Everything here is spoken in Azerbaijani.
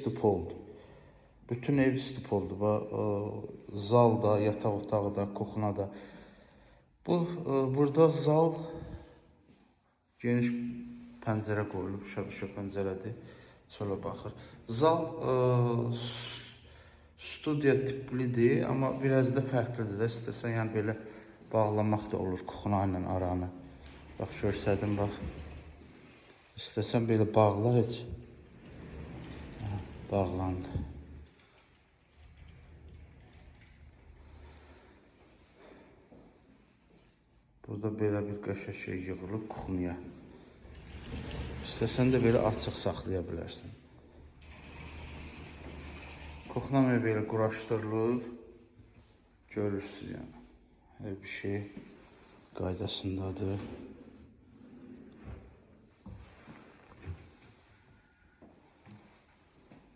stupoldur. Bütün ev stupoldur. Zal da, yataq otağı da, kuxna da. Burada zal geniş pəncərə qoyulub, şüşə pəncərədir. Çölə baxır. Zal studiya tiplidir, amma biraz da fərqlidir də. İstəsən yəni belə bağlamaq da olur kuxna ilə aranı. Bax, görsədim, bax. İstəsən belə bağla heç. Bağlandı. Burada belə bir qəşəng şey yığılıb kuxnaya. İstəsən də belə açıq saxlaya bilərsən. Kuxna belə quraşdırılıb. Görürsünüz yəni. Hər bir şey qaydasındadır.